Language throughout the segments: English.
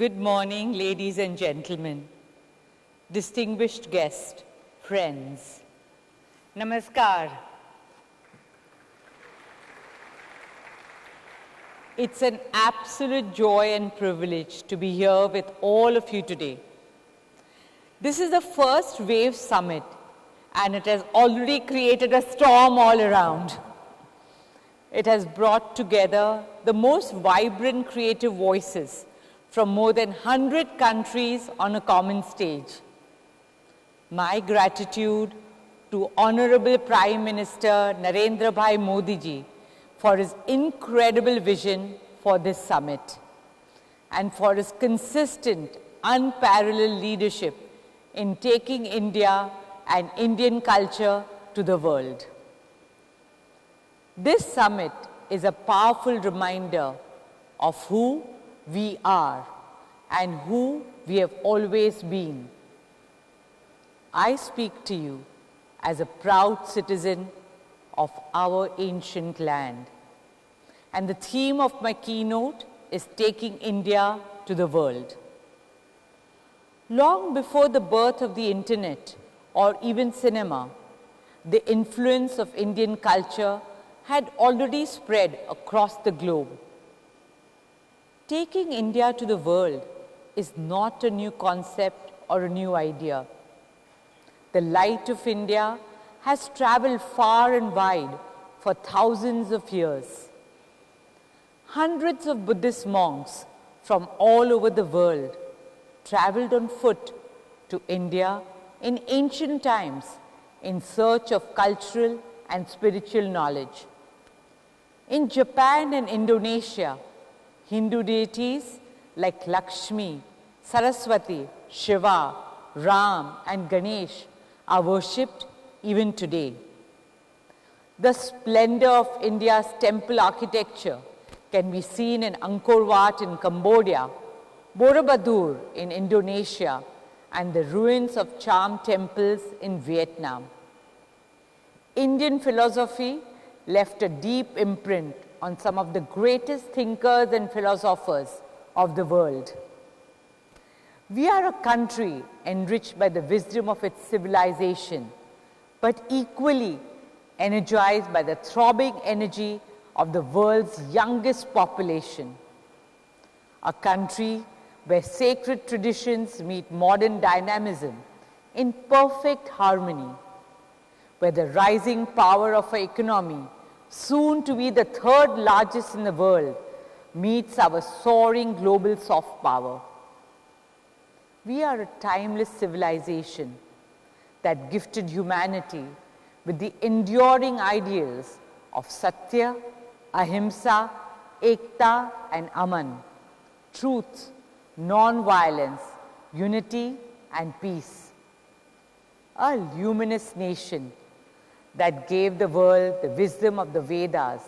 Good morning, ladies and gentlemen, distinguished guests, friends. Namaskar. It's an absolute joy and privilege to be here with all of you today. This is the first Wave Summit, and it has already created a storm all around. It has brought together the most vibrant creative voices from more than 100 countries on a common stage. My gratitude to Honorable Prime Minister Narendra Modi ji for his incredible vision for this summit and for his consistent, unparalleled leadership in taking India and Indian culture to the world. This summit is a powerful reminder of who we are and who we have always been. I speak to you as a proud citizen of our ancient land. And the theme of my keynote is taking India to the world. Long before the birth of the internet or even cinema, the influence of Indian culture had already spread across the globe. Taking India to the world is not a new concept or a new idea. The light of India has traveled far and wide for thousands of years. Hundreds of Buddhist monks from all over the world traveled on foot to India in ancient times in search of cultural and spiritual knowledge. In Japan and Indonesia, Hindu deities like Lakshmi, Saraswati, Shiva, Ram, and Ganesh are worshipped even today. The splendor of India's temple architecture can be seen in Angkor Wat in Cambodia, Borobudur in Indonesia, and the ruins of charm temples in Vietnam. Indian philosophy left a deep imprint on some of the greatest thinkers and philosophers of the world. We are a country enriched by the wisdom of its civilization, but equally energized by the throbbing energy of the world's youngest population. A country where sacred traditions meet modern dynamism in perfect harmony, where the rising power of our economy, soon to be the third largest in the world, meets our soaring global soft power. We are a timeless civilization that gifted humanity with the enduring ideals of Satya, Ahimsa, Ekta, and Aman, truth, non-violence, unity, and peace. A luminous nation that gave the world the wisdom of the Vedas,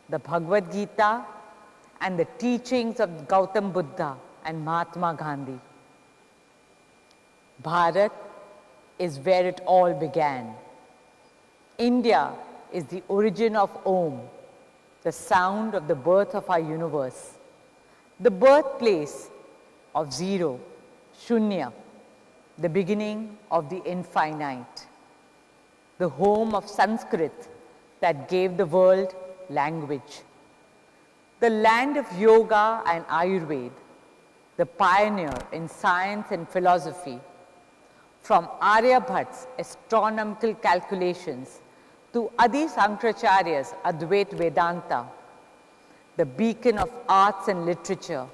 the Bhagavad Gita, and the teachings of Gautam Buddha and Mahatma Gandhi. Bharat is where it all began. India is the origin of Om, the sound of the birth of our universe, the birthplace of zero, Shunya, the beginning of the infinite, the home of Sanskrit that gave the world language, the land of yoga and Ayurveda, the pioneer in science and philosophy, from Aryabhat's astronomical calculations to Adi Sankaracharya's Advait Vedanta, the beacon of arts and literature,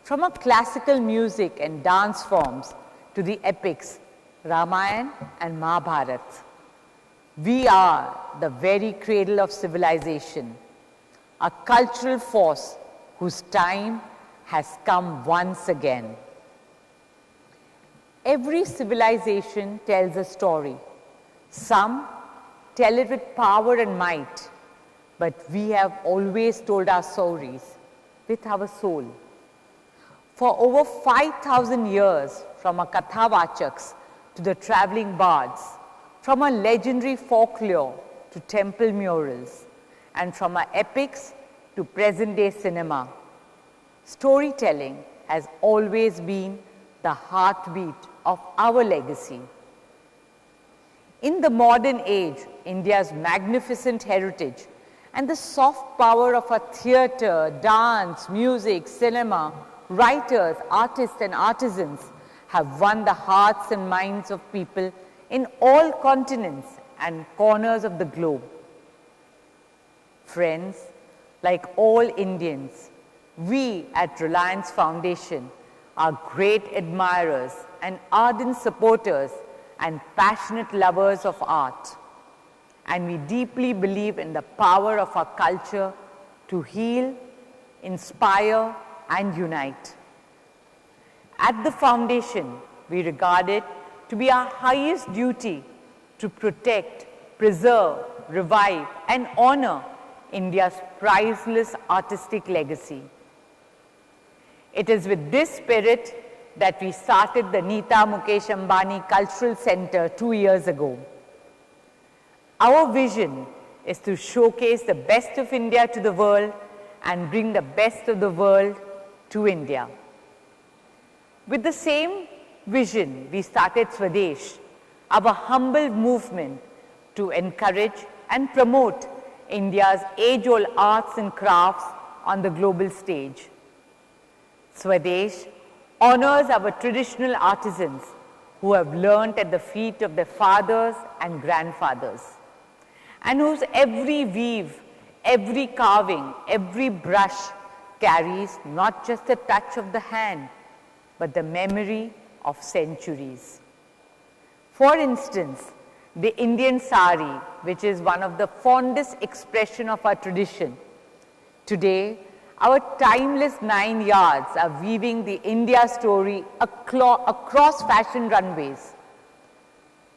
from our classical music and dance forms to the epics, Ramayana and Mahabharata. We are the very cradle of civilization, a cultural force whose time has come once again. Every civilization tells a story. Some tell it with power and might, but we have always told our stories with our soul. For over 5,000 years, from our Kathavachaks to the traveling bards, from our legendary folklore to temple murals, and from our epics to present-day cinema, storytelling has always been the heartbeat of our legacy. In the modern age, India's magnificent heritage and the soft power of our theatre, dance, music, cinema, writers, artists and artisans have won the hearts and minds of people in all continents and corners of the globe. Friends, like all Indians, we at Reliance Foundation are great admirers and ardent supporters and passionate lovers of art. And we deeply believe in the power of our culture to heal, inspire, and unite. At the foundation, we regard it to be our highest duty to protect, preserve, revive, and honor India's priceless artistic legacy. It is with this spirit that we started the Nita Ambani Cultural Center 2 years ago. Our vision is to showcase the best of India to the world and bring the best of the world to India. With the same vision, we started Swadesh, our humble movement to encourage and promote India's age-old arts and crafts on the global stage. Swadesh honors our traditional artisans who have learnt at the feet of their fathers and grandfathers, and whose every weave, every carving, every brush carries not just the touch of the hand, but the memory of centuries. For instance, the Indian sari, which is one of the fondest expression of our tradition. Today, our timeless 9 yards are weaving the India story across fashion runways,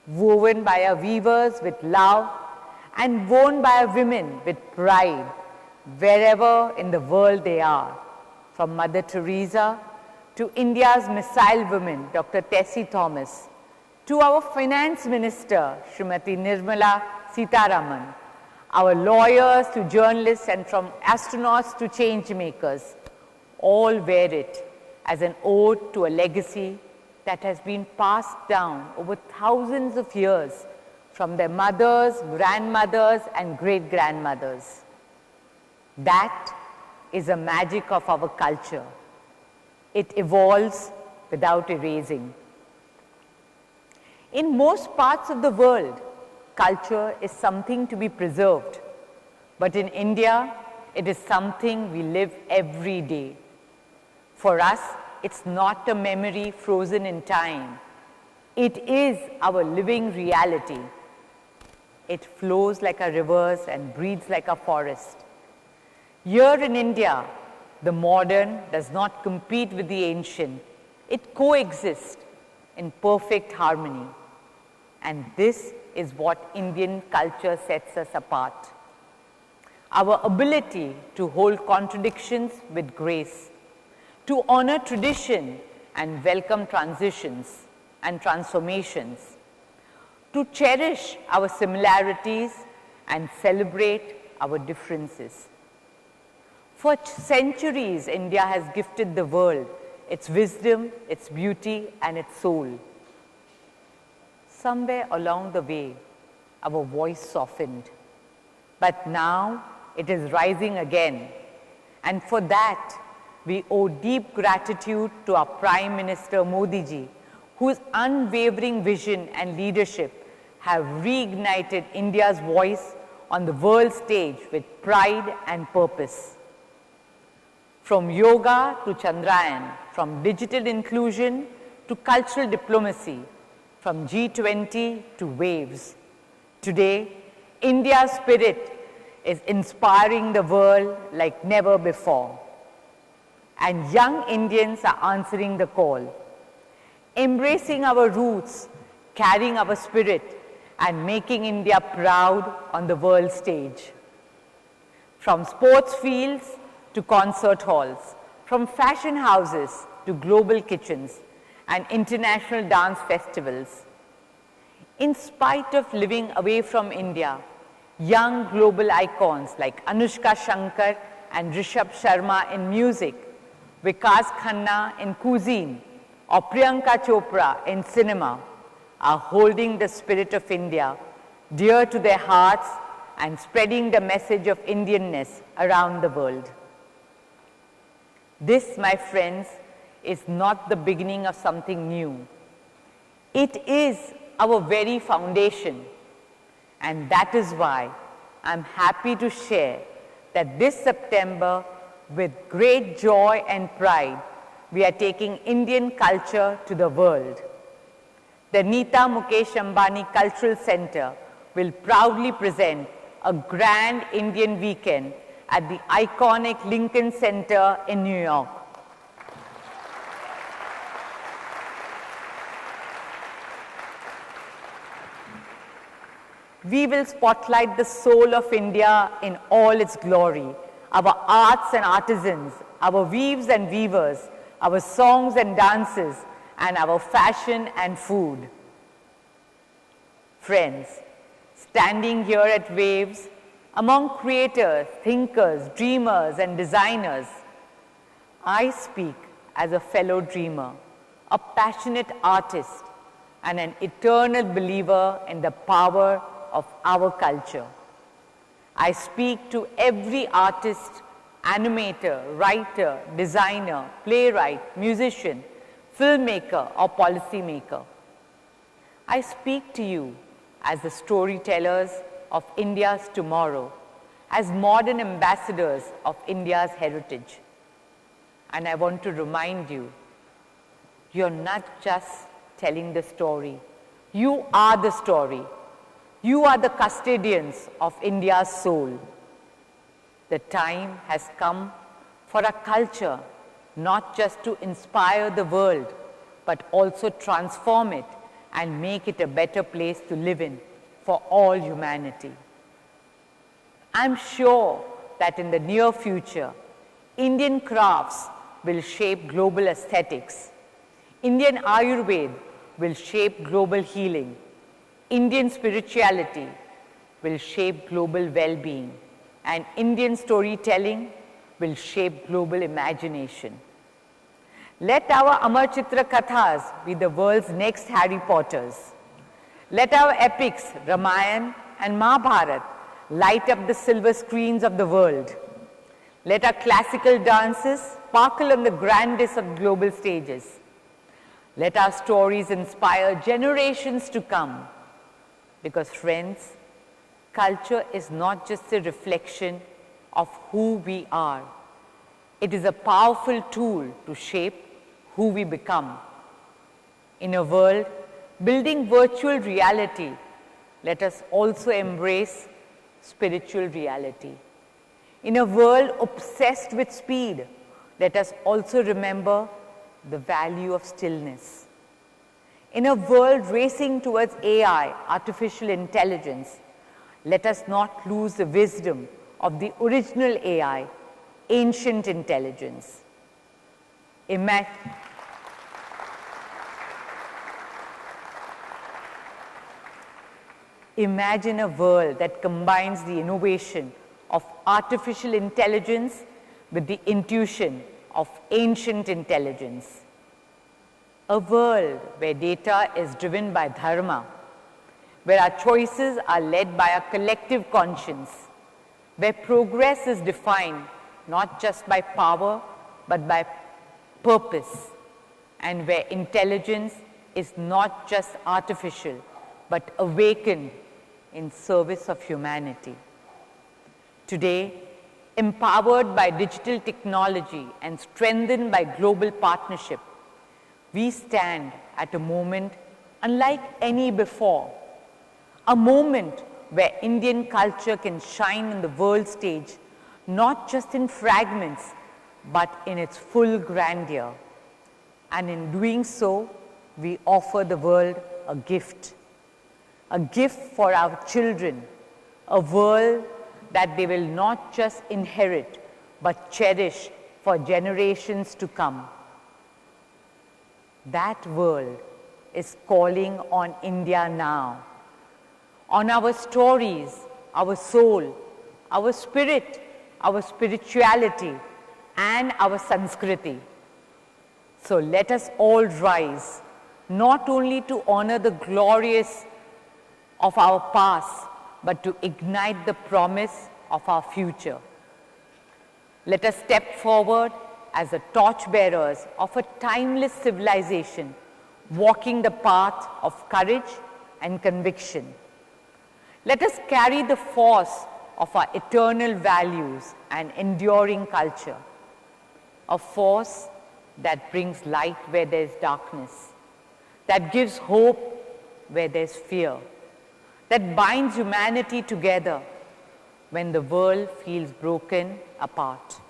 woven by our weavers with love and worn by our women with pride, wherever in the world they are, from Mother Teresa to India's missile woman, Dr. Tessie Thomas, to our Finance Minister, Smt. Nirmala Sitharaman, our lawyers to journalists, and from astronauts to change makers, all wear it as an ode to a legacy that has been passed down over thousands of years from their mothers, grandmothers, and great-grandmothers. That is the magic of our culture. It evolves without erasing. In most parts of the world, culture is something to be preserved. But in India, it is something we live every day. For us, it's not a memory frozen in time. It is our living reality. It flows like our rivers and breathes like a forest. Here in India, the modern does not compete with the ancient. It coexists in perfect harmony. And this is what Indian culture sets us apart. Our ability to hold contradictions with grace, to honor tradition and welcome transitions and transformations, to cherish our similarities and celebrate our differences. For centuries, India has gifted the world its wisdom, its beauty, and its soul. Somewhere along the way, our voice softened, but now it is rising again. And for that, we owe deep gratitude to our Prime Minister Modi ji, whose unwavering vision and leadership have reignited India's voice on the world stage with pride and purpose. From yoga to Chandrayaan, from digital inclusion to cultural diplomacy, from G20 to waves. Today, India's spirit is inspiring the world like never before. And young Indians are answering the call, embracing our roots, carrying our spirit, and making India proud on the world stage. From sports fields to concert halls, from fashion houses to global kitchens and international dance festivals. In spite of living away from India, young global icons like Anushka Shankar and Rishabh Sharma in music Vikas Khanna in cuisine, or Priyanka Chopra in cinema are holding the spirit of India dear to their hearts and spreading the message of Indianness around the world. This, my friends, is not the beginning of something new. It is our very foundation, and that is why I'm happy to share that this September, with great joy and pride, we are taking Indian culture to the world. The Nita Ambani Cultural Center will proudly present a grand Indian weekend at the iconic Lincoln Center in New York. We will spotlight the soul of India in all its glory, our arts and artisans, our weaves and weavers, our songs and dances, and our fashion and food. Friends, standing here at Waves, among creators, thinkers, dreamers, and designers, I speak as a fellow dreamer, a passionate artist, and an eternal believer in the power of our culture. I speak to every artist, animator, writer, designer, playwright, musician, filmmaker, or policymaker. I speak to you as the storytellers of India's tomorrow, as modern ambassadors of India's heritage. And I want to remind you, you're not just telling the story. You are the story. You are the custodians of India's soul. The time has come for a culture not just to inspire the world, but also transform it and make it a better place to live in for all humanity. I'm sure that in the near future, Indian crafts will shape global aesthetics. Indian Ayurveda will shape global healing. Indian spirituality will shape global well-being, and Indian storytelling will shape global imagination. Let our Amar Chitra Kathas be the world's next Harry Potters. Let our epics, Ramayana and Mahabharata, light up the silver screens of the world. Let our classical dances sparkle on the grandest of global stages. Let our stories inspire generations to come. Because friends, culture is not just a reflection of who we are. It is a powerful tool to shape who we become. In a world building virtual reality, let us also embrace spiritual reality. In a world obsessed with speed, let us also remember the value of stillness. In a world racing towards AI, artificial intelligence, let us not lose the wisdom of the original AI, ancient intelligence. Imagine a world that combines the innovation of artificial intelligence with the intuition of ancient intelligence. A world where data is driven by dharma, where our choices are led by a collective conscience, where progress is defined not just by power but by purpose, and where intelligence is not just artificial but awakened in service of humanity. Today, empowered by digital technology and strengthened by global partnership, we stand at a moment unlike any before, a moment where Indian culture can shine on the world stage, not just in fragments, but in its full grandeur. And in doing so, we offer the world a gift for our children, a world that they will not just inherit, but cherish for generations to come. That world is calling on India now, on our stories, our soul, our spirit, our spirituality, and our Sanskriti. So let us all rise, not only to honor the glorious of our past, but to ignite the promise of our future. Let us step forward as the torchbearers of a timeless civilization, walking the path of courage and conviction. Let us carry the force of our eternal values and enduring culture, a force that brings light where there is darkness, that gives hope where there is fear, that binds humanity together when the world feels broken apart.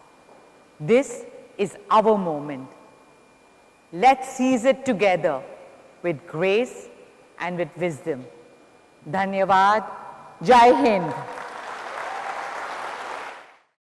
This is our moment. Let's seize it together with grace and with wisdom. Dhanyavad. Jai Hind.